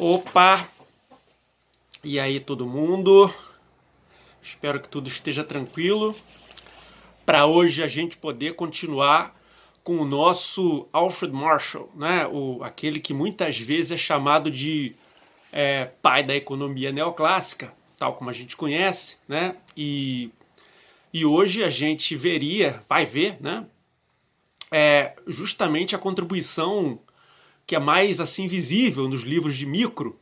Opa! E aí, todo mundo? Espero que tudo esteja tranquilo para hoje a gente poder continuar com o nosso Alfred Marshall, né? Aquele que muitas vezes é chamado de pai da economia neoclássica, tal como a gente conhece, né? E hoje a gente vai ver, né? Justamente a contribuição que é mais assim visível nos livros de micro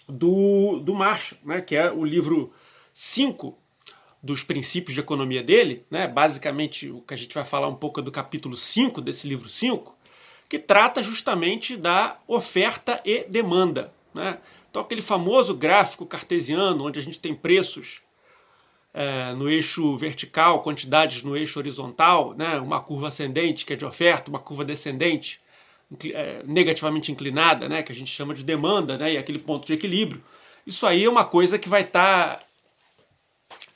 do Marshall, né? Que é o livro 5 dos princípios de economia dele, né? Basicamente o que a gente vai falar um pouco é do capítulo 5 desse livro 5, que trata justamente da oferta e demanda, né? Então aquele famoso gráfico cartesiano onde a gente tem preços no eixo vertical, quantidades no eixo horizontal, né? Uma curva ascendente que é de oferta, uma curva descendente negativamente inclinada, né? Que a gente chama de demanda, né? E aquele ponto de equilíbrio. Isso aí é uma coisa que vai estar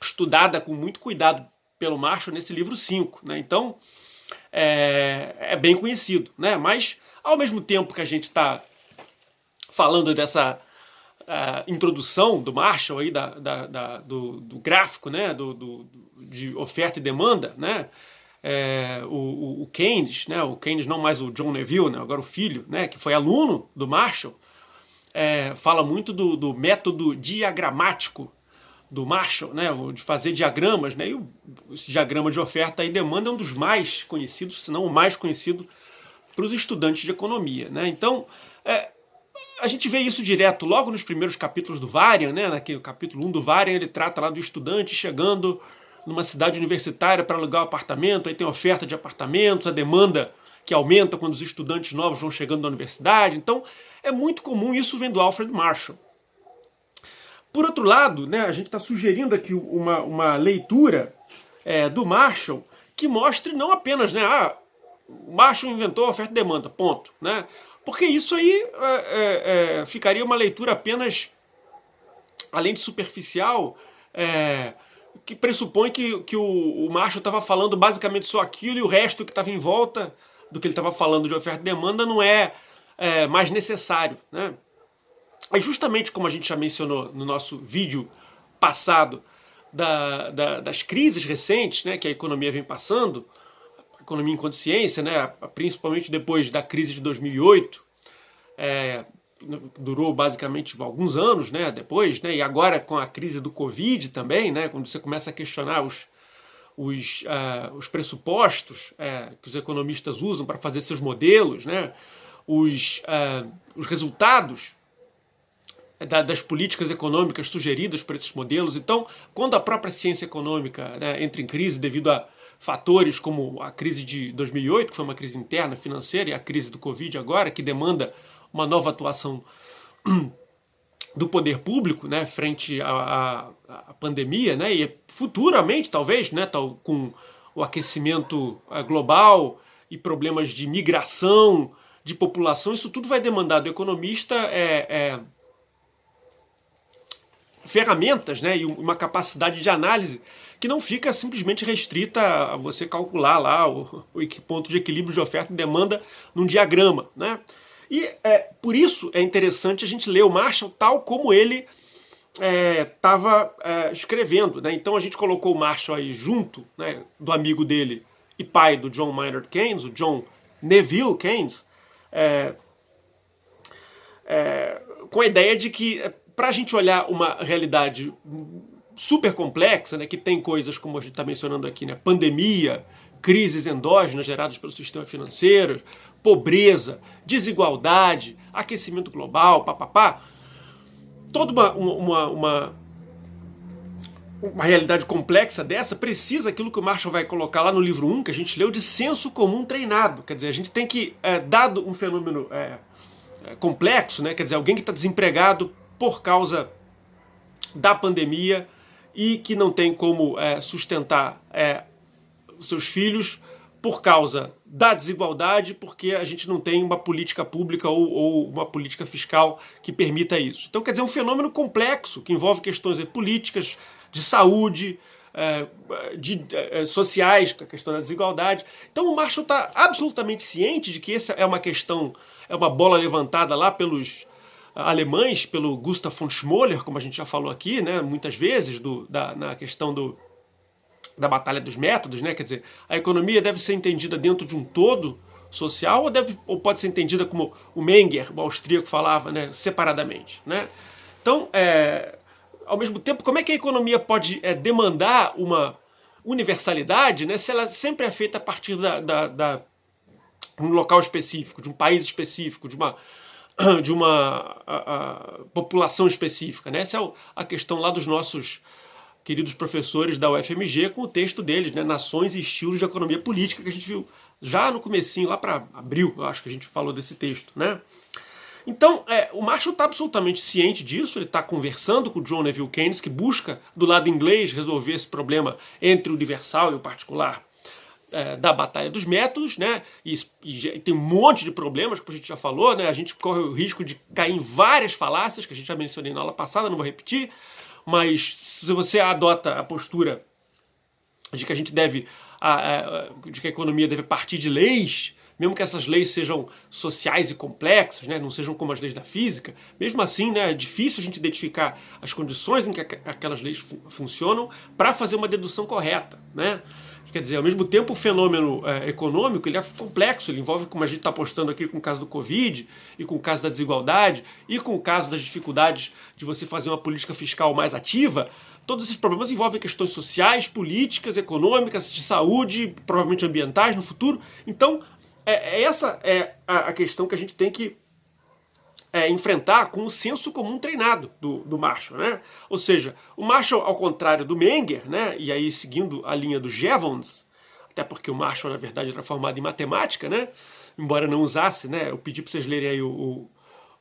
estudada com muito cuidado pelo Marshall nesse livro 5, né? Então é bem conhecido, né? Mas ao mesmo tempo que a gente está falando dessa introdução do Marshall aí do gráfico, né? De oferta e demanda, né? O Keynes, né? O Keynes não mais o John Neville, né? Agora o filho, né? Que foi aluno do Marshall, fala muito do método diagramático do Marshall, né, de fazer diagramas, né, e esse diagrama de oferta e demanda é um dos mais conhecidos, se não o mais conhecido para os estudantes de economia, né. Então, a gente vê isso direto logo nos primeiros capítulos do Varian, né, naquele capítulo 1 do Varian, ele trata lá do estudante chegando numa cidade universitária para alugar um apartamento, aí tem oferta de apartamentos, a demanda que aumenta quando os estudantes novos vão chegando na universidade. Então, é muito comum isso vem do Alfred Marshall. Por outro lado, né, a gente está sugerindo aqui uma leitura do Marshall que mostre não apenas, né, o Marshall inventou a oferta e demanda, ponto, né? Porque isso aí ficaria uma leitura apenas, além de superficial, que pressupõe que o Marshall estava falando basicamente só aquilo e o resto que estava em volta do que ele estava falando de oferta e demanda não é mais necessário, né? É justamente como a gente já mencionou no nosso vídeo passado das crises recentes, né, que a economia vem passando, a economia enquanto ciência, né, principalmente depois da crise de 2008, durou basicamente alguns anos, né, depois, né, e agora com a crise do Covid também, né, quando você começa a questionar os pressupostos que os economistas usam para fazer seus modelos, né, os resultados das políticas econômicas sugeridas por esses modelos. Então, quando a própria ciência econômica, né, entra em crise devido a fatores como a crise de 2008, que foi uma crise interna financeira, e a crise do Covid agora, que demanda uma nova atuação do poder público, né, frente à pandemia, né, e futuramente, talvez, né, com o aquecimento global e problemas de migração, de população, isso tudo vai demandar do economista ferramentas, né, e uma capacidade de análise que não fica simplesmente restrita a você calcular lá o ponto de equilíbrio de oferta e demanda num diagrama, né? E por isso é interessante a gente ler o Marshall tal como ele estava escrevendo, né? Então a gente colocou o Marshall aí junto, né, do amigo dele e pai do John Maynard Keynes, o John Neville Keynes, com a ideia de que para a gente olhar uma realidade super complexa, né, que tem coisas como a gente está mencionando aqui, né, pandemia, crises endógenas geradas pelo sistema financeiro, pobreza, desigualdade, aquecimento global, papapá, toda uma realidade complexa dessa precisa aquilo que o Marshall vai colocar lá no livro 1, que a gente leu, de senso comum treinado. Quer dizer, a gente tem que, dado um fenômeno complexo, né, quer dizer, alguém que está desempregado por causa da pandemia e que não tem como sustentar seus filhos por causa da desigualdade, porque a gente não tem uma política pública ou uma política fiscal que permita isso. Então, quer dizer, é um fenômeno complexo que envolve questões políticas, de saúde, sociais, a questão da desigualdade. Então o Marshall está absolutamente ciente de que essa é uma questão, é uma bola levantada lá pelos alemães, pelo Gustav von Schmoller, como a gente já falou aqui, né, muitas vezes, na questão da batalha dos métodos, né? Quer dizer, a economia deve ser entendida dentro de um todo social ou pode ser entendida como o Menger, o austríaco, falava, né, separadamente, né? Então, ao mesmo tempo, como é que a economia pode demandar uma universalidade, né, se ela sempre é feita a partir de um local específico, de um país específico, de uma população específica, né? Essa é a questão lá dos nossos queridos professores da UFMG com o texto deles, né, Nações e Estilos de Economia Política, que a gente viu já no comecinho, lá para abril, eu acho que a gente falou desse texto, né? Então, o Marshall está absolutamente ciente disso, ele está conversando com o John Neville Keynes, que busca, do lado inglês, resolver esse problema entre o universal e o particular da batalha dos métodos, né? E tem um monte de problemas, como a gente já falou, né? A gente corre o risco de cair em várias falácias, que a gente já mencionei na aula passada, não vou repetir, mas se você adota a postura de que a gente deve, de que a economia deve partir de leis, mesmo que essas leis sejam sociais e complexas, né, não sejam como as leis da física, mesmo assim, né, é difícil a gente identificar as condições em que aquelas leis funcionam para fazer uma dedução correta, né? Quer dizer, ao mesmo tempo o fenômeno econômico ele é complexo, ele envolve, como a gente está postando aqui com o caso do Covid, e com o caso da desigualdade, e com o caso das dificuldades de você fazer uma política fiscal mais ativa. Todos esses problemas envolvem questões sociais, políticas, econômicas, de saúde, provavelmente ambientais no futuro. Então, essa é a questão que a gente tem que enfrentar com o senso comum treinado do Marshall, né? Ou seja, o Marshall, ao contrário do Menger, né, e aí seguindo a linha do Jevons, até porque o Marshall, na verdade, era formado em matemática, né, embora não usasse, né, eu pedi para vocês lerem aí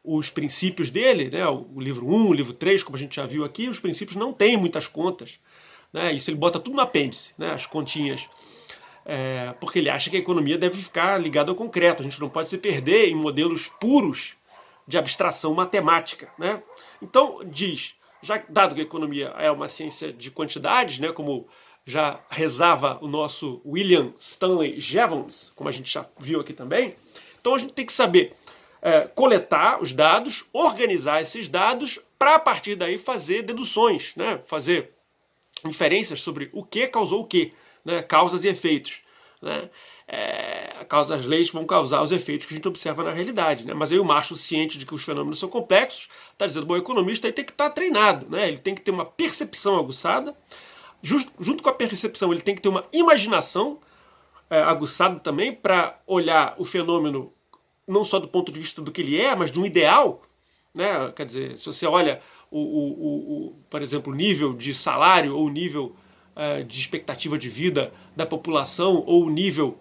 os princípios dele, né, o livro 1, o livro 3, como a gente já viu aqui, os princípios não têm muitas contas, né, isso ele bota tudo no apêndice, né, as continhas, porque ele acha que a economia deve ficar ligada ao concreto, a gente não pode se perder em modelos puros de abstração matemática, né? Então, já dado que a economia é uma ciência de quantidades, né, como já rezava o nosso William Stanley Jevons, como a gente já viu aqui também, então a gente tem que saber coletar os dados, organizar esses dados, para a partir daí fazer deduções, né, fazer inferências sobre o que causou o que, né, causas e efeitos, né? As leis vão causar os efeitos que a gente observa na realidade, né? Mas aí o Marshall, ciente de que os fenômenos são complexos, está dizendo, bom, o economista aí tem que estar treinado, né? Ele tem que ter uma percepção aguçada, junto com a percepção ele tem que ter uma imaginação aguçada também para olhar o fenômeno não só do ponto de vista do que ele é, mas de um ideal, né? Quer dizer, se você olha por exemplo, o nível de salário ou o nível de expectativa de vida da população ou o nível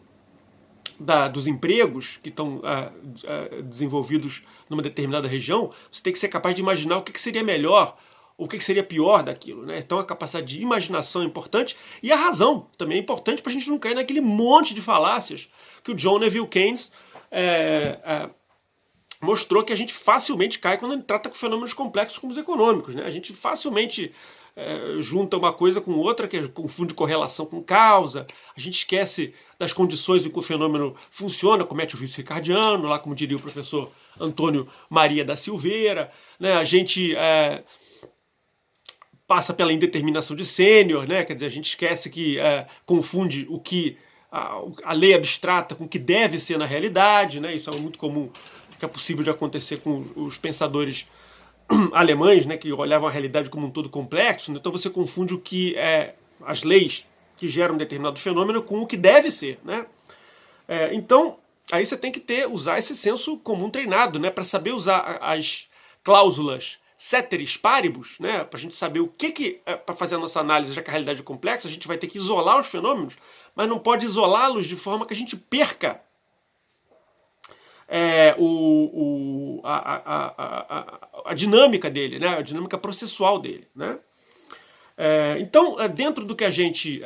dos empregos que estão desenvolvidos numa determinada região, você tem que ser capaz de imaginar o que seria melhor, o que seria pior daquilo, né? Então a capacidade de imaginação é importante e a razão também é importante para a gente não cair naquele monte de falácias que o John Neville Keynes mostrou que a gente facilmente cai quando a gente trata com fenômenos complexos como os econômicos, né? A gente facilmente junta uma coisa com outra, que confunde correlação com causa, a gente esquece das condições em que o fenômeno funciona, comete o vício ricardiano, lá como diria o professor Antônio Maria da Silveira, né? A gente passa pela indeterminação de Sênior, né? Quer dizer, a gente esquece que confunde o que a lei abstrata com o que deve ser na realidade, né? Isso é muito comum, que é possível de acontecer com os pensadores alemães, né, que olhavam a realidade como um todo complexo. Então você confunde o que as leis que geram um determinado fenômeno com o que deve ser, né? Então aí você tem que usar esse senso comum treinado, né, para saber usar as cláusulas ceteris paribus, né, para a gente saber o que para fazer a nossa análise, já que a realidade é complexa, a gente vai ter que isolar os fenômenos, mas não pode isolá-los de forma que a gente perca a dinâmica dele, né? A dinâmica processual dele, né? Então, dentro do que a gente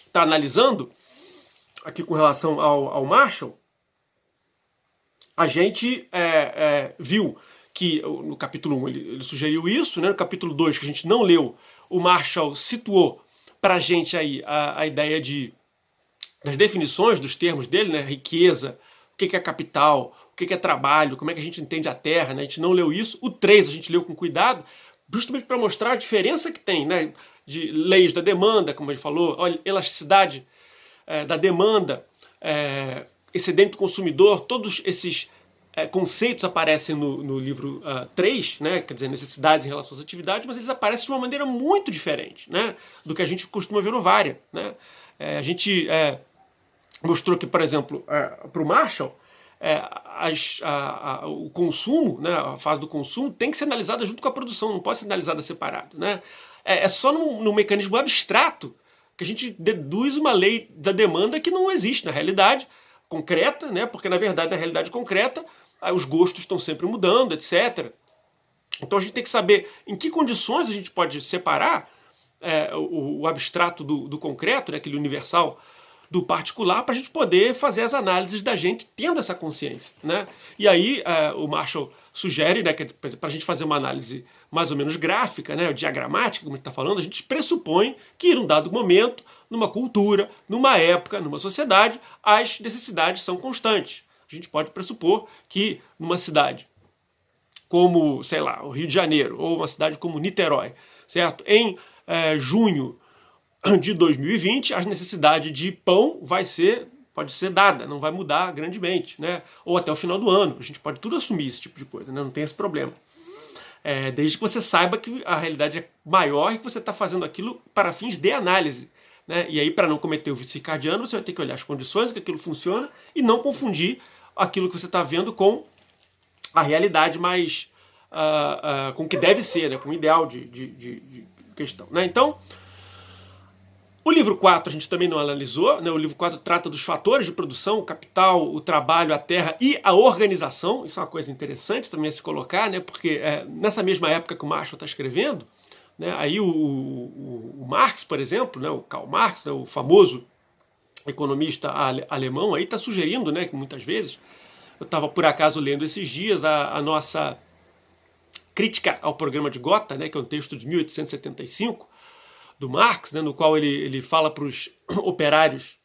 está analisando aqui com relação ao Marshall, a gente viu que no capítulo 1 ele sugeriu isso, né? No capítulo 2, que a gente não leu, o Marshall situou para a gente aí a ideia das definições dos termos dele, né? Riqueza, o que é capital, o que é trabalho, como é que a gente entende a Terra, né? A gente não leu isso. O 3 a gente leu com cuidado, justamente para mostrar a diferença que tem, né, de leis da demanda, como ele falou, olha, elasticidade da demanda, excedente do consumidor, todos esses conceitos aparecem no livro 3, né, quer dizer, necessidades em relação às atividades, mas eles aparecem de uma maneira muito diferente, né, do que a gente costuma ver no Varia. Né? A gente mostrou que, por exemplo, para o Marshall, o consumo, né, a fase do consumo tem que ser analisada junto com a produção, não pode ser analisada separado. Né? É só num mecanismo abstrato que a gente deduz uma lei da demanda que não existe na realidade concreta, né? Porque na verdade, na realidade concreta, os gostos estão sempre mudando, etc. Então a gente tem que saber em que condições a gente pode separar o abstrato do concreto, né, aquele universal, do particular, para a gente poder fazer as análises da gente tendo essa consciência. Né? E aí o Marshall sugere, né, que para a gente fazer uma análise mais ou menos gráfica, né, diagramática, como a gente está falando, a gente pressupõe que em um dado momento, numa cultura, numa época, numa sociedade, as necessidades são constantes. A gente pode pressupor que numa cidade como, sei lá, o Rio de Janeiro, ou uma cidade como Niterói, certo? Em junho de 2020, a necessidade de pão pode ser dada, não vai mudar grandemente, né? Ou até o final do ano. A gente pode tudo assumir esse tipo de coisa, né? Não tem esse problema. Desde que você saiba que a realidade é maior e que você está fazendo aquilo para fins de análise. Né? E aí, para não cometer o vício circadiano, você vai ter que olhar as condições que aquilo funciona e não confundir aquilo que você está vendo com a realidade mais com o que deve ser, né? Com o ideal de questão. Né? Então, o livro 4 a gente também não analisou, né? O livro 4 trata dos fatores de produção, o capital, o trabalho, a terra e a organização. Isso é uma coisa interessante também a se colocar, né? Porque nessa mesma época que o Marshall está escrevendo, né? Aí o Marx, por exemplo, né? O Karl Marx, né? O famoso economista alemão, aí está sugerindo, né, que muitas vezes, eu estava por acaso lendo esses dias a nossa crítica ao programa de Gotha, né, que é um texto de 1875, do Marx, né, no qual ele fala para os operários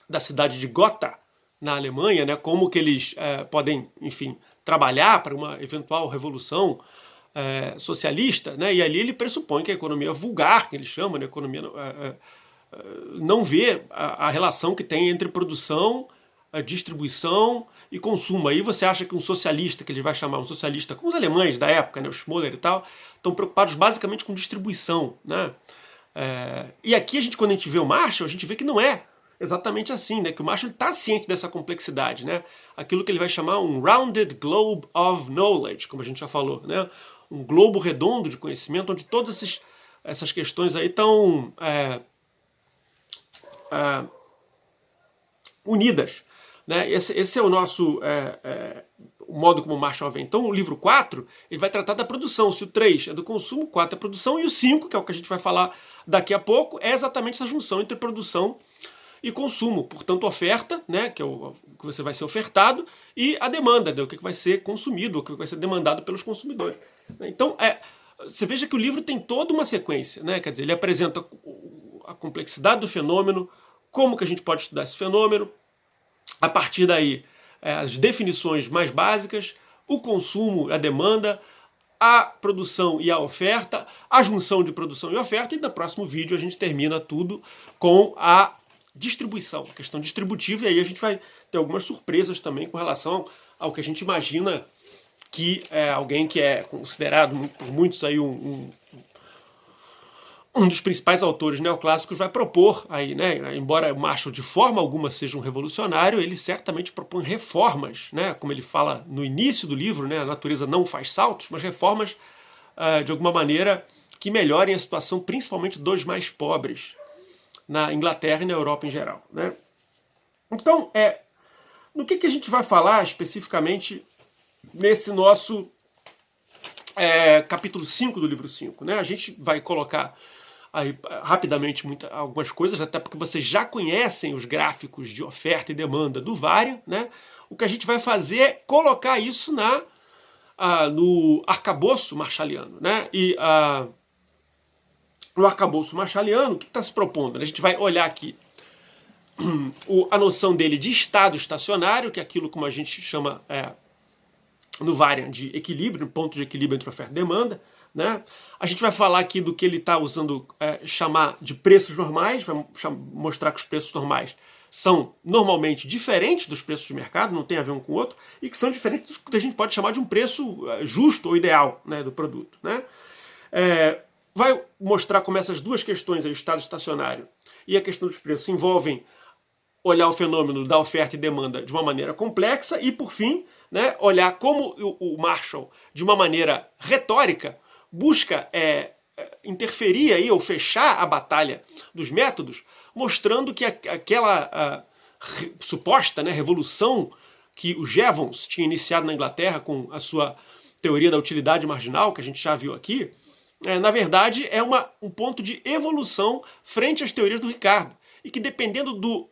da cidade de Gotha, na Alemanha, né, como que eles podem, enfim, trabalhar para uma eventual revolução socialista, né, e ali ele pressupõe que a economia vulgar, que ele chama, né, economia não vê a relação que tem entre produção, distribuição e consumo. Aí você acha que um socialista, que ele vai chamar um socialista, como os alemães da época, né, o Schmoller e tal, estão preocupados basicamente com distribuição. Né? E aqui, quando a gente vê o Marshall, a gente vê que não é exatamente assim, né? Que o Marshall está ciente dessa complexidade. Né? Aquilo que ele vai chamar um rounded globe of knowledge, como a gente já falou. Né? Um globo redondo de conhecimento, onde todas essas questões aí estão unidas. Né? Esse é o nosso o modo como o Marshall vê. Então o livro 4 ele vai tratar da produção. Se o 3 é do consumo, o 4 é produção, e o 5, que é o que a gente vai falar daqui a pouco, é exatamente essa junção entre produção e consumo. Portanto, oferta, né, que é o que você vai ser ofertado, e a demanda, né, o que vai ser consumido, o que vai ser demandado pelos consumidores. Então, você veja que o livro tem toda uma sequência. Né? Quer dizer, ele apresenta a complexidade do fenômeno, como que a gente pode estudar esse fenômeno, a partir daí as definições mais básicas, o consumo, a demanda, a produção e a oferta, a junção de produção e oferta, e no próximo vídeo a gente termina tudo com a distribuição, a questão distributiva, e aí a gente vai ter algumas surpresas também com relação ao que a gente imagina que alguém que é considerado por muitos aí um dos principais autores neoclássicos vai propor aí, né? Embora Marshall de forma alguma seja um revolucionário, ele certamente propõe reformas, né? Como ele fala no início do livro, né? A natureza não faz saltos, mas reformas de alguma maneira que melhorem a situação principalmente dos mais pobres na Inglaterra e na Europa em geral, né? Então, no que a gente vai falar especificamente nesse nosso capítulo 5 do livro 5, né? A gente vai colocar aí rapidamente algumas coisas, até porque vocês já conhecem os gráficos de oferta e demanda do Varia, né? O que a gente vai fazer é colocar isso no arcabouço marshalliano, né? E no arcabouço marshalliano, o que está se propondo? A gente vai olhar aqui a noção dele de estado estacionário, que é aquilo como a gente chama no Varian de equilíbrio, ponto de equilíbrio entre oferta e demanda. Né? A gente vai falar aqui do que ele está usando, chamar de preços normais, vai mostrar que os preços normais são normalmente diferentes dos preços de mercado, não tem a ver um com o outro, e que são diferentes do que a gente pode chamar de um preço justo ou ideal, né, do produto. Né? Vai mostrar como essas duas questões, o estado estacionário e a questão dos preços, envolvem olhar o fenômeno da oferta e demanda de uma maneira complexa e, por fim, né, olhar como o Marshall, de uma maneira retórica, busca interferir aí, ou fechar a batalha dos métodos, mostrando que aquela suposta, né, revolução que o Jevons tinha iniciado na Inglaterra com a sua teoria da utilidade marginal, que a gente já viu aqui, na verdade é um ponto de evolução frente às teorias do Ricardo, e que dependendo do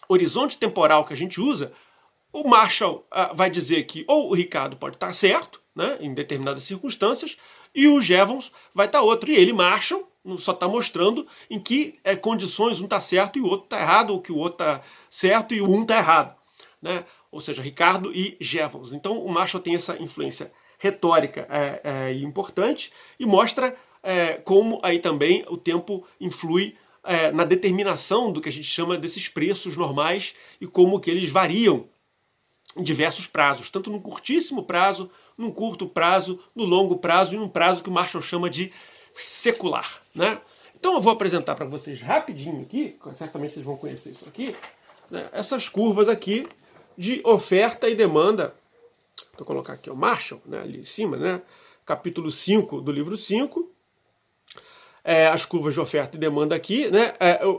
horizonte temporal que a gente usa, o Marshall vai dizer que ou o Ricardo pode estar certo, né, em determinadas circunstâncias, e o Jevons vai estar outro. E ele, Marshall, só está mostrando em que condições um está certo e o outro está errado, ou que o outro está certo e o um está errado. Né? Ou seja, Ricardo e Jevons. Então o Marshall tem essa influência retórica importante e mostra como aí também o tempo influi na determinação do que a gente chama desses preços normais e como que eles variam em diversos prazos, tanto no curtíssimo prazo, num curto prazo, no longo prazo e num prazo que o Marshall chama de secular. Né? Então eu vou apresentar para vocês rapidinho aqui, certamente vocês vão conhecer isso aqui, né, essas curvas aqui de oferta e demanda. Vou colocar aqui o Marshall, né, ali em cima, né, capítulo 5 do livro 5, as curvas de oferta e demanda aqui. Né,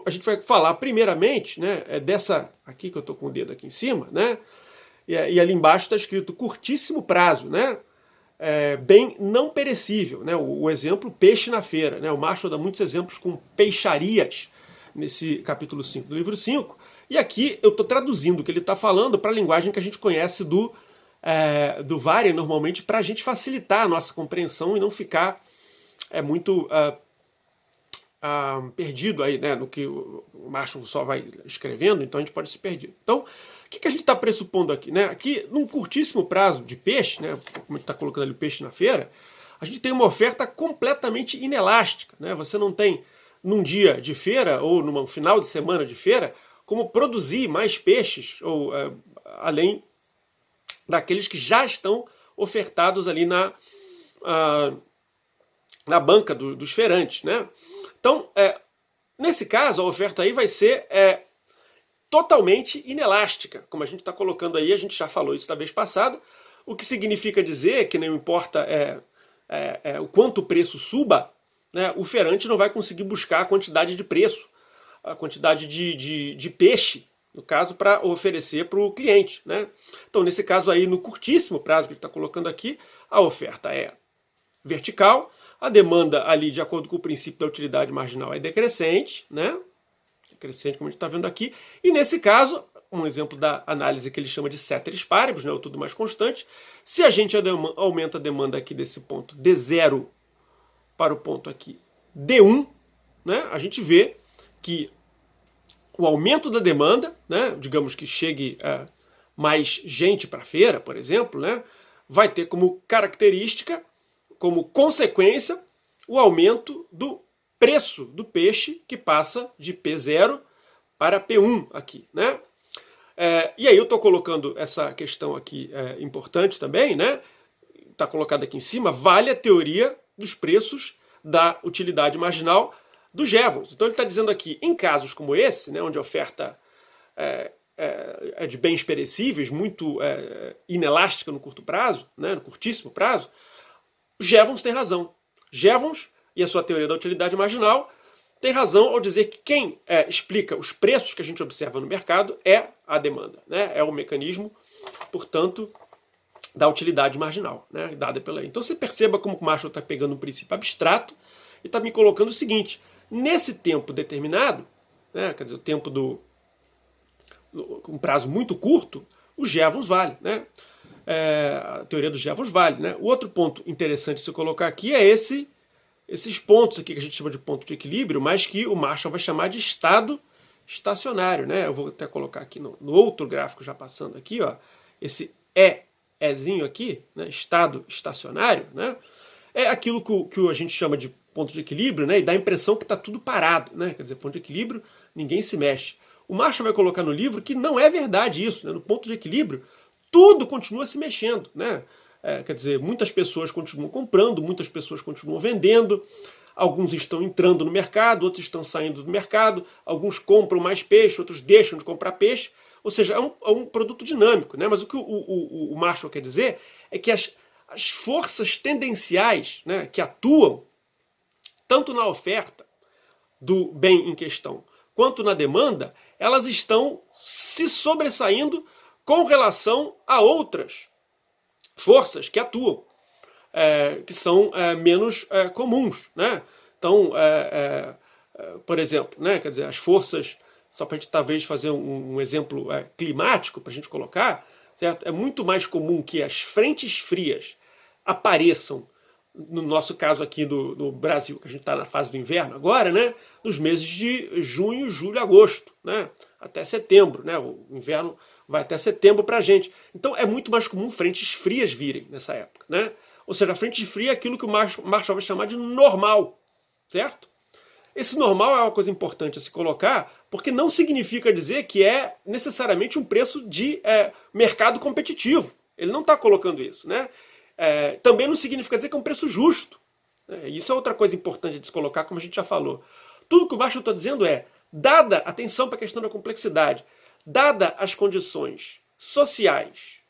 a gente vai falar primeiramente, né, dessa aqui que eu estou com o dedo aqui em cima, né, e ali embaixo está escrito curtíssimo prazo, né, bem não perecível, né, o exemplo peixe na feira. Né, o Marshall dá muitos exemplos com peixarias nesse capítulo 5 do livro 5, e aqui eu estou traduzindo o que ele está falando para a linguagem que a gente conhece do Varian normalmente, para a gente facilitar a nossa compreensão e não ficar muito perdido aí, né, no que o Marshall só vai escrevendo, então a gente pode se perder. Então, o que a gente está pressupondo aqui? Né? Aqui, num curtíssimo prazo de peixe, né, como a gente está colocando ali o peixe na feira, a gente tem uma oferta completamente inelástica. Né? Você não tem, num dia de feira ou num final de semana de feira, como produzir mais peixes, ou além daqueles que já estão ofertados ali na banca dos feirantes. Né? Então, nesse caso, a oferta aí vai ser totalmente inelástica, como a gente está colocando aí, a gente já falou isso da vez passada, o que significa dizer que não importa o quanto o preço suba, né, o feirante não vai conseguir buscar a quantidade de preço, a quantidade de peixe, no caso, para oferecer para o cliente. Né? Então, nesse caso aí, no curtíssimo prazo que ele está colocando aqui, a oferta é vertical, a demanda ali, de acordo com o princípio da utilidade marginal, é decrescente, né? Decrescente, como a gente está vendo aqui, e nesse caso, um exemplo da análise que ele chama de ceteris paribus, né, o tudo mais constante, se a gente aumenta a demanda aqui desse ponto D0 para o ponto aqui D1, né, a gente vê que o aumento da demanda, né, digamos que chegue mais gente para a feira, por exemplo, né, vai ter como característica, como consequência, o aumento do preço do peixe, que passa de P0 para P1 aqui. Né? E aí eu estou colocando essa questão aqui importante também, né? Está colocada aqui em cima, vale a teoria dos preços da utilidade marginal do Jevons. Então ele está dizendo aqui, em casos como esse, né, onde a oferta é de bens perecíveis, muito inelástica no curto prazo, né, no curtíssimo prazo, Jevons tem razão. Jevons e a sua teoria da utilidade marginal tem razão ao dizer que quem explica os preços que a gente observa no mercado é a demanda, né? É o mecanismo, portanto, da utilidade marginal, né? Dada pela lei. Então você perceba como o Marshall está pegando um princípio abstrato e está me colocando o seguinte: nesse tempo determinado, né, quer dizer, o tempo um prazo muito curto, o Jevons vale, né? A teoria do Jevons vale, né? O outro ponto interessante de se colocar aqui é esses pontos aqui que a gente chama de ponto de equilíbrio, mas que o Marshall vai chamar de estado estacionário, né? Eu vou até colocar aqui no outro gráfico, já passando aqui, ó, esse Ezinho aqui, né? Estado estacionário, né? É aquilo que a gente chama de ponto de equilíbrio, né? E dá a impressão que está tudo parado, né? Quer dizer, ponto de equilíbrio, ninguém se mexe. O Marshall vai colocar no livro que não é verdade isso, né? No ponto de equilíbrio, tudo continua se mexendo, né? Quer dizer, muitas pessoas continuam comprando, muitas pessoas continuam vendendo, alguns estão entrando no mercado, outros estão saindo do mercado, alguns compram mais peixe, outros deixam de comprar peixe. Ou seja, é um produto dinâmico, né? Mas o que o Marshall quer dizer é que as forças tendenciais, né, que atuam tanto na oferta do bem em questão quanto na demanda, elas estão se sobressaindo com relação a outras forças que atuam, que são menos comuns, né? Então, por exemplo, né, quer dizer, as forças, só para a gente talvez fazer um exemplo climático, para a gente colocar, certo? É muito mais comum que as frentes frias apareçam, no nosso caso aqui no Brasil, que a gente está na fase do inverno agora, né? Nos meses de junho, julho, agosto, né? Até setembro, né? O inverno vai até setembro para a gente. Então é muito mais comum frentes frias virem nessa época, né? Ou seja, a frente fria é aquilo que o Marshall vai chamar de normal, certo? Esse normal é uma coisa importante a se colocar, porque não significa dizer que é necessariamente um preço de mercado competitivo. Ele não está colocando isso, né? Também não significa dizer que é um preço justo. Isso é outra coisa importante de se colocar, como a gente já falou. Tudo que o Marshall está dizendo dada, atenção para a questão da complexidade, dada as condições sociais,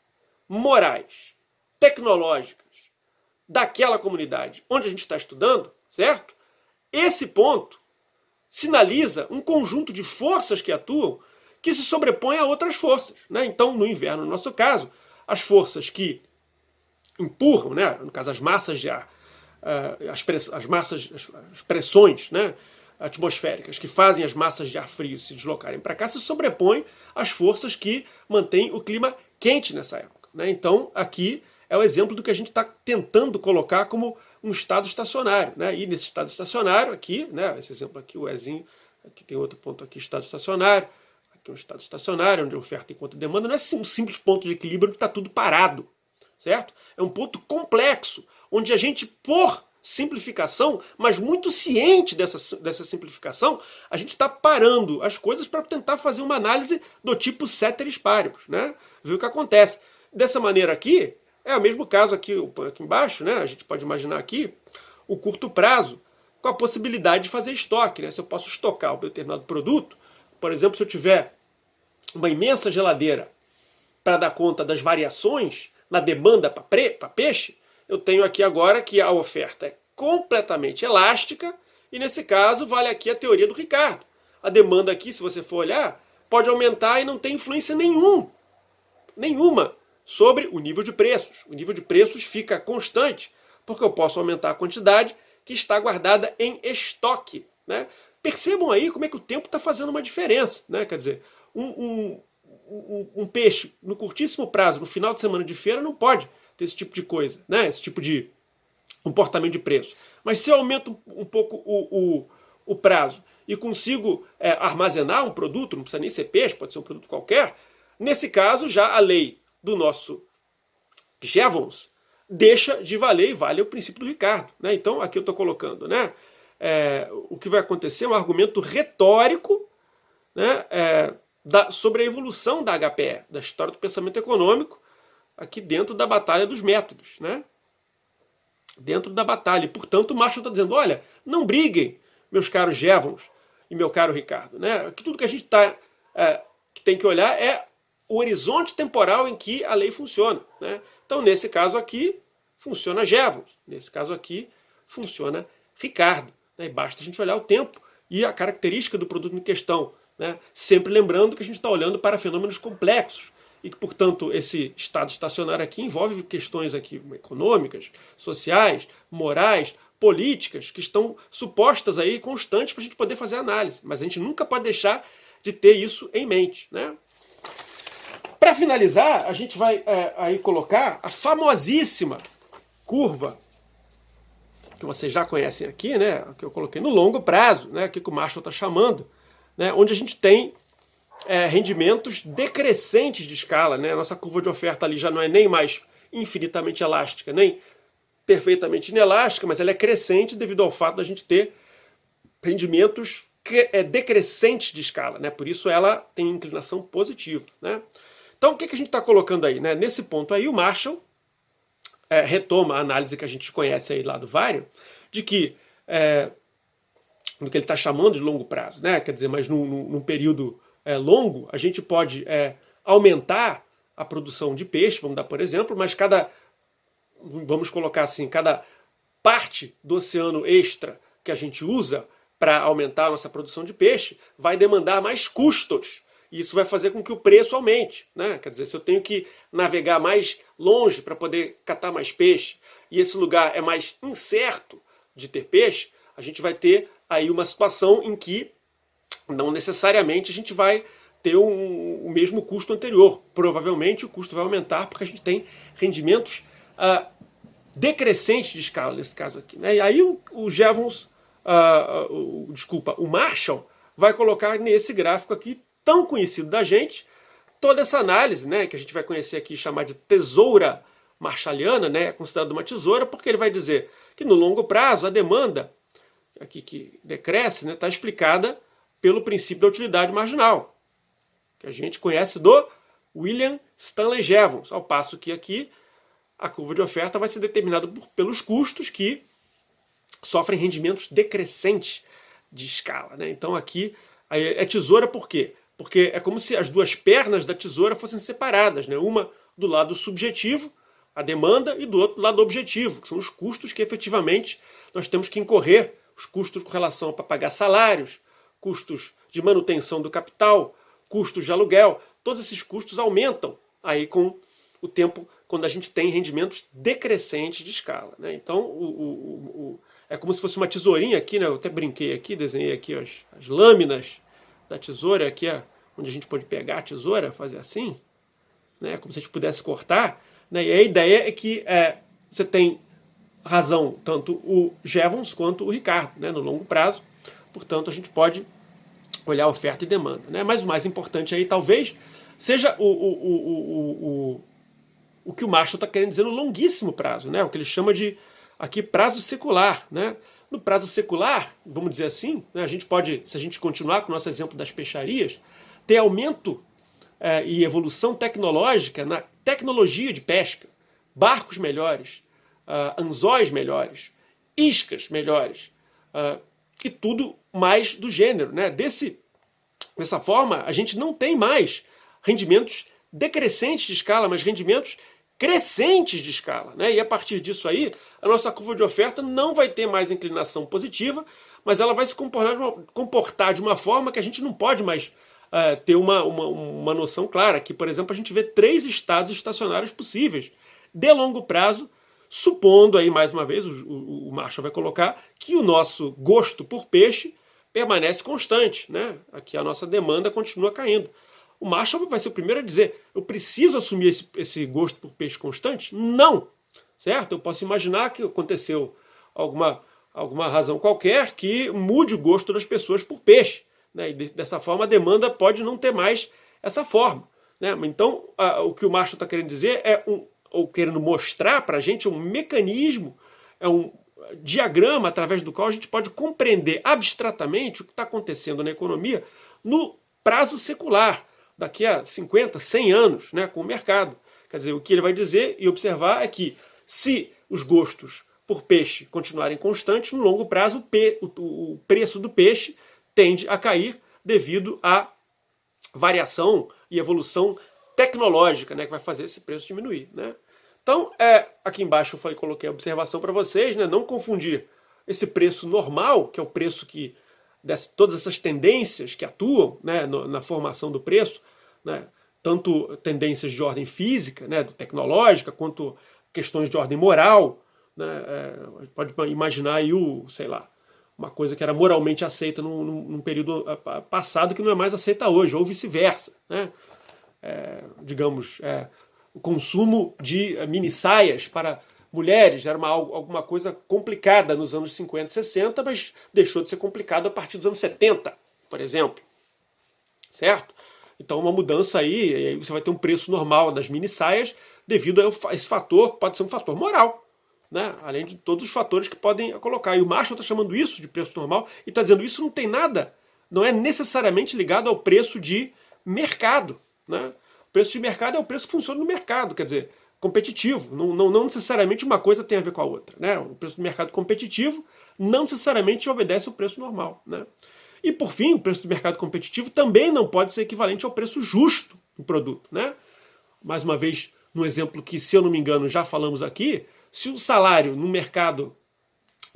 morais, tecnológicas daquela comunidade onde a gente está estudando, certo? Esse ponto sinaliza um conjunto de forças que atuam que se sobrepõem a outras forças, né? Então, no inverno, no nosso caso, as forças que empurram, né? No caso, as massas de ar, as pressões, né? Atmosféricas que fazem as massas de ar frio se deslocarem para cá se sobrepõem às forças que mantêm o clima quente nessa época, né? Então, aqui é o exemplo do que a gente está tentando colocar como um estado estacionário, né? E nesse estado estacionário aqui, né? Esse exemplo aqui, o Ezinho, aqui tem outro ponto aqui, estado estacionário, aqui é um estado estacionário, onde a oferta encontra demanda, não é um simples ponto de equilíbrio que está tudo parado, certo? É um ponto complexo, onde a gente, por simplificação, mas muito ciente dessa simplificação, a gente está parando as coisas para tentar fazer uma análise do tipo ceteris paribus, né? Ver o que acontece. Dessa maneira aqui, é o mesmo caso aqui embaixo, né? A gente pode imaginar aqui o curto prazo com a possibilidade de fazer estoque, né? Se eu posso estocar um determinado produto, por exemplo, se eu tiver uma imensa geladeira para dar conta das variações na demanda para peixe, eu tenho aqui agora que a oferta é completamente elástica e nesse caso vale aqui a teoria do Ricardo. A demanda aqui, se você for olhar, pode aumentar e não tem influência nenhuma sobre o nível de preços. O nível de preços fica constante, porque eu posso aumentar a quantidade que está guardada em estoque, né? Percebam aí como é que o tempo está fazendo uma diferença, né? Quer dizer, um peixe no curtíssimo prazo, no final de semana de feira, não pode ter esse tipo de coisa, né? Esse tipo de comportamento de preço. Mas se eu aumento um pouco o prazo e consigo armazenar um produto, não precisa nem ser peixe, pode ser um produto qualquer, nesse caso já a lei do nosso Jevons deixa de valer e vale o princípio do Ricardo, né? Então aqui eu estou colocando, né? O que vai acontecer é um argumento retórico, né? Sobre a evolução da HPE, da história do pensamento econômico, aqui dentro da batalha dos métodos, né? Dentro da batalha. E, portanto, o Marshall está dizendo, olha, não briguem, meus caros Jevons e meu caro Ricardo, né? Que tudo que a gente que tem que olhar é o horizonte temporal em que a lei funciona, né? Então, nesse caso aqui, funciona Jevons. Nesse caso aqui, funciona Ricardo, né? E basta a gente olhar o tempo e a característica do produto em questão, né? Sempre lembrando que a gente está olhando para fenômenos complexos e que, portanto, esse estado estacionário aqui envolve questões aqui econômicas, sociais, morais, políticas, que estão supostas aí constantes para a gente poder fazer análise. Mas a gente nunca pode deixar de ter isso em mente, né? Para finalizar, a gente vai aí colocar a famosíssima curva que vocês já conhecem aqui, né? Que eu coloquei no longo prazo, né? Que o Marshall está chamando né, onde a gente tem rendimentos decrescentes de escala, né? A nossa curva de oferta ali já não é nem mais infinitamente elástica, nem perfeitamente inelástica, mas ela é crescente devido ao fato da gente ter rendimentos decrescentes de escala, né? Por isso ela tem inclinação positiva, né? Então o que a gente está colocando aí, né? Nesse ponto aí o Marshall retoma a análise que a gente conhece aí lá do Varian, de que no que ele está chamando de longo prazo, né? Quer dizer, mas num período longo, a gente pode aumentar a produção de peixe, vamos dar por exemplo, mas vamos colocar assim, cada parte do oceano extra que a gente usa para aumentar a nossa produção de peixe vai demandar mais custos. E isso vai fazer com que o preço aumente, né? Quer dizer, se eu tenho que navegar mais longe para poder catar mais peixe, e esse lugar é mais incerto de ter peixe, a gente vai ter aí uma situação em que não necessariamente a gente vai ter o mesmo custo anterior. Provavelmente o custo vai aumentar porque a gente tem rendimentos decrescentes de escala nesse caso aqui, né? E aí o Jevons, o Marshall vai colocar nesse gráfico aqui tão conhecido da gente toda essa análise, né, que a gente vai conhecer aqui, chamar de tesoura marshalliana, né, é considerado uma tesoura, porque ele vai dizer que no longo prazo a demanda aqui que decresce, né, está explicada pelo princípio da utilidade marginal, que a gente conhece do William Stanley Jevons, ao passo que aqui a curva de oferta vai ser determinada pelos custos que sofrem rendimentos decrescentes de escala, né? Então aqui é tesoura por quê? Porque é como se as duas pernas da tesoura fossem separadas, né? Uma do lado subjetivo, a demanda, e do outro lado objetivo, que são os custos que efetivamente nós temos que incorrer, os custos com relação para pagar salários, custos de manutenção do capital, custos de aluguel. Todos esses custos aumentam aí com o tempo, quando a gente tem rendimentos decrescentes de escala, né? Então é como se fosse uma tesourinha aqui, né? Eu até brinquei aqui, desenhei aqui as lâminas da tesoura, aqui onde a gente pode pegar a tesoura, fazer assim, né? Como se a gente pudesse cortar, né? E a ideia é que você tem razão tanto o Jevons quanto o Ricardo, né? No longo prazo. Portanto, a gente pode olhar oferta e demanda, né? Mas o mais importante aí talvez seja o que o Marshall está querendo dizer no longuíssimo prazo, né? O que ele chama de aqui prazo secular, né? No prazo secular, vamos dizer assim, né, a gente pode, se a gente continuar com o nosso exemplo das peixarias, ter aumento e evolução tecnológica na tecnologia de pesca, barcos melhores, anzóis melhores, iscas melhores, e tudo mais do gênero, né? Dessa forma, a gente não tem mais rendimentos decrescentes de escala, mas rendimentos crescentes de escala, né? E a partir disso aí, a nossa curva de oferta não vai ter mais inclinação positiva, mas ela vai se comportar de uma forma que a gente não pode mais ter uma noção clara. Que, por exemplo, a gente vê 3 estados estacionários possíveis de longo prazo, supondo aí, mais uma vez, o Marshall vai colocar, que o nosso gosto por peixe permanece constante, né? Aqui a nossa demanda continua caindo. O Marshall vai ser o primeiro a dizer: eu preciso assumir esse gosto por peixe constante? Não! Certo? Eu posso imaginar que aconteceu alguma razão qualquer que mude o gosto das pessoas por peixe, né? E dessa forma a demanda pode não ter mais essa forma, né? Então, o que o Marshall está querendo dizer ou querendo mostrar para a gente um mecanismo, um diagrama através do qual a gente pode compreender abstratamente o que está acontecendo na economia no prazo secular, daqui a 50, 100 anos, né, com o mercado. Quer dizer, o que ele vai dizer e observar é que se os gostos por peixe continuarem constantes, no longo prazo o preço do peixe tende a cair devido à variação e evolução tecnológica, né, que vai fazer esse preço diminuir, né? Então, aqui embaixo eu coloquei a observação para vocês, né, não confundir esse preço normal, que é o preço que todas essas tendências que atuam, né, na formação do preço, né, tanto tendências de ordem física, né, tecnológica, quanto questões de ordem moral, né, pode imaginar aí sei lá, uma coisa que era moralmente aceita num período passado que não é mais aceita hoje, ou vice-versa, né? Digamos, o consumo de mini saias para mulheres era alguma coisa complicada nos anos 50 e 60, mas deixou de ser complicado a partir dos anos 70, por exemplo, certo? Então uma mudança aí você vai ter um preço normal das mini saias devido a esse fator, que pode ser um fator moral, né? Além de todos os fatores que podem colocar. E o Marshall está chamando isso de preço normal e está dizendo isso não tem nada, não é necessariamente ligado ao preço de mercado, né? O preço de mercado é o preço que funciona no mercado, quer dizer, competitivo. Não necessariamente uma coisa tem a ver com a outra, né? O preço do mercado competitivo não necessariamente obedece ao preço normal, né? E por fim, o preço do mercado competitivo também não pode ser equivalente ao preço justo do produto, né? Mais uma vez, no exemplo que, se eu não me engano, já falamos aqui, se o salário no mercado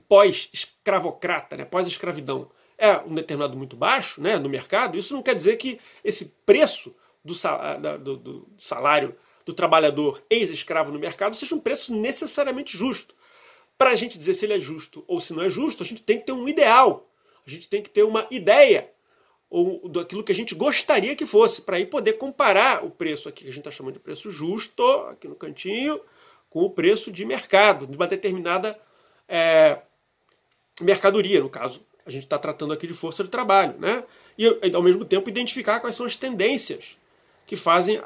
pós-escravocrata, né, pós-escravidão, é um determinado muito baixo, né, no mercado, isso não quer dizer que esse preço do salário do trabalhador ex-escravo no mercado seja um preço necessariamente justo. Para a gente dizer se ele é justo ou se não é justo, a gente tem que ter um ideal, a gente tem que ter uma ideia ou daquilo que a gente gostaria que fosse, para aí poder comparar o preço aqui que a gente está chamando de preço justo, aqui no cantinho, com o preço de mercado, de uma determinada mercadoria, no caso. A gente está tratando aqui de força de trabalho, né? E, ao mesmo tempo, identificar quais são as tendências que fazem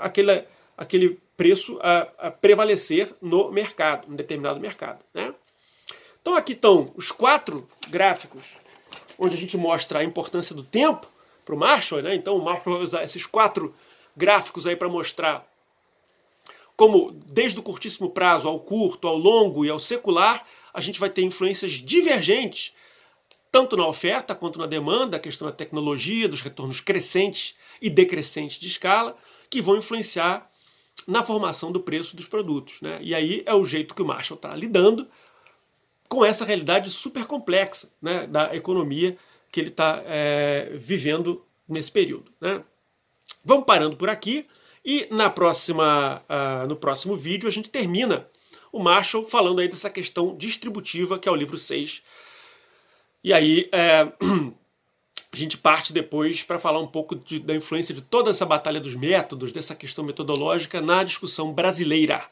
aquele preço a prevalecer no mercado, num determinado mercado, né? Então aqui estão os 4 gráficos onde a gente mostra a importância do tempo para o Marshall, né? Então o Marshall vai usar esses 4 gráficos aí para mostrar como, desde o curtíssimo prazo ao curto, ao longo e ao secular, a gente vai ter influências divergentes, tanto na oferta quanto na demanda, a questão da tecnologia, dos retornos crescentes e decrescentes de escala, que vão influenciar na formação do preço dos produtos, né? E aí é o jeito que o Marshall está lidando com essa realidade super complexa, né, da economia que ele está vivendo nesse período, né? Vamos parando por aqui e no próximo vídeo a gente termina o Marshall falando aí dessa questão distributiva, que é o livro 6. E aí a gente parte depois para falar um pouco da influência de toda essa batalha dos métodos, dessa questão metodológica na discussão brasileira.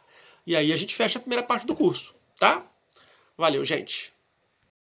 E aí a gente fecha a primeira parte do curso, tá? Valeu, gente!